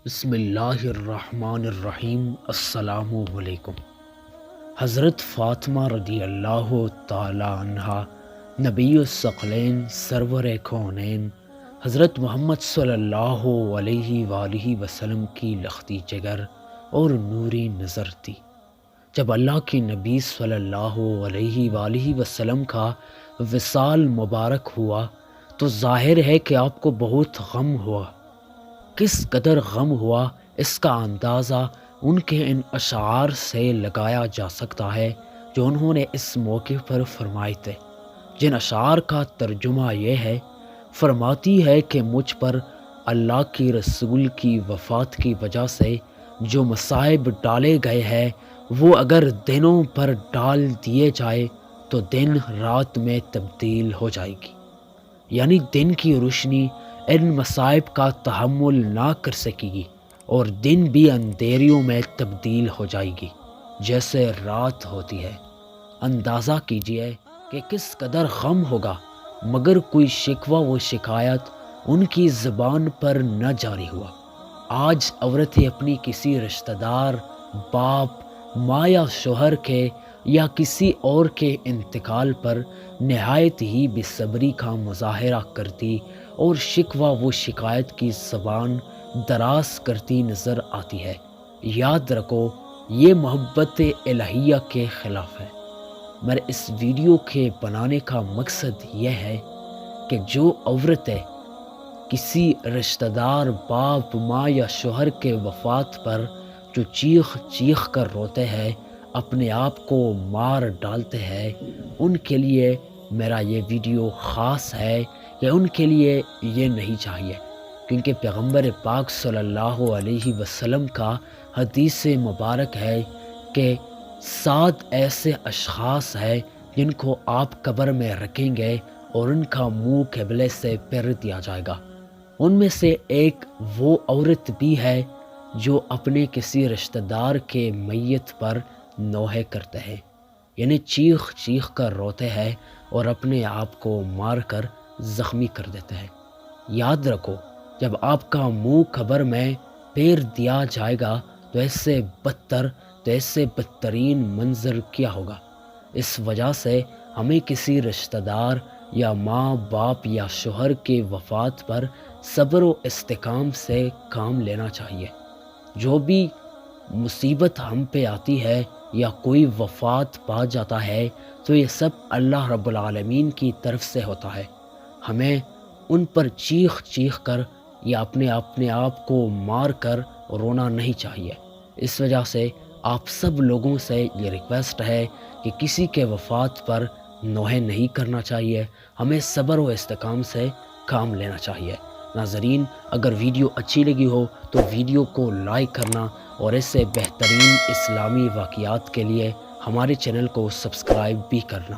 بسم اللہ الرحمن الرحیم۔ السلام علیکم۔ حضرت فاطمہ رضی اللہ تعالی عنہا نبی الثقلین سرور کونین حضرت محمد صلی اللہ علیہ وآلہ وسلم کی لختی جگر اور نوری نظر تھی۔ جب اللہ کے نبی صلی اللہ علیہ وآلہ وسلم کا وصال مبارک ہوا تو ظاہر ہے کہ آپ کو بہت غم ہوا۔ کس قدر غم ہوا اس کا اندازہ ان کے ان اشعار سے لگایا جا سکتا ہے جو انہوں نے اس موقع پر فرمائے تھے، جن اشعار کا ترجمہ یہ ہے۔ فرماتی ہے کہ مجھ پر اللہ کی رسول کی وفات کی وجہ سے جو مصائب ڈالے گئے ہیں وہ اگر دنوں پر ڈال دیے جائے تو دن رات میں تبدیل ہو جائے گی، یعنی دن کی روشنی ان مصائب کا تحمل نہ کر سکے گی اور دن بھی اندھیریوں میں تبدیل ہو جائے گی جیسے رات ہوتی ہے۔ اندازہ کیجئے کہ کس قدر غم ہوگا، مگر کوئی شکوہ و شکایت ان کی زبان پر نہ جاری ہوا۔ آج عورتیں اپنی کسی رشتہ دار، باپ، ماں یا شوہر کے یا کسی اور کے انتقال پر نہایت ہی بے صبری کا مظاہرہ کرتی اور شکوہ و شکایت کی زبان دراز کرتی نظر آتی ہے۔ یاد رکھو، یہ محبت الہیہ کے خلاف ہے۔ میرے اس ویڈیو کے بنانے کا مقصد یہ ہے کہ جو عورتیں کسی رشتہ دار، باپ، ماں یا شوہر کے وفات پر جو چیخ چیخ کر روتے ہیں، اپنے آپ کو مار ڈالتے ہیں، ان کے لیے میرا یہ ویڈیو خاص ہے کہ ان کے لیے یہ نہیں چاہیے، کیونکہ پیغمبر پاک صلی اللہ علیہ وسلم کا حدیث مبارک ہے کہ 7 ایسے اشخاص ہیں جن کو آپ قبر میں رکھیں گے اور ان کا منہ قبلے سے پھیر دیا جائے گا۔ ان میں سے ایک وہ عورت بھی ہے جو اپنے کسی رشتہ دار کے میت پر نوحے کرتے ہیں، یعنی چیخ چیخ کر روتے ہیں اور اپنے آپ کو مار کر زخمی کر دیتے ہیں۔ یاد رکھو، جب آپ کا منہ قبر میں پھیر دیا جائے گا تو اس سے بدترین منظر کیا ہوگا۔ اس وجہ سے ہمیں کسی رشتہ دار یا ماں، باپ یا شوہر کے وفات پر صبر و استحکام سے کام لینا چاہیے۔ جو بھی مصیبت ہم پہ آتی ہے یا کوئی وفات پا جاتا ہے تو یہ سب اللہ رب العالمین کی طرف سے ہوتا ہے۔ ہمیں ان پر چیخ چیخ کر یا اپنے آپ کو مار کر رونا نہیں چاہیے۔ اس وجہ سے آپ سب لوگوں سے یہ ریکویسٹ ہے کہ کسی کے وفات پر نوحے نہیں کرنا چاہیے، ہمیں صبر و استحکام سے کام لینا چاہیے۔ ناظرین، اگر ویڈیو اچھی لگی ہو تو ویڈیو کو لائک کرنا اور اس سے بہترین اسلامی واقعات کے لیے ہمارے چینل کو سبسکرائب بھی کرنا۔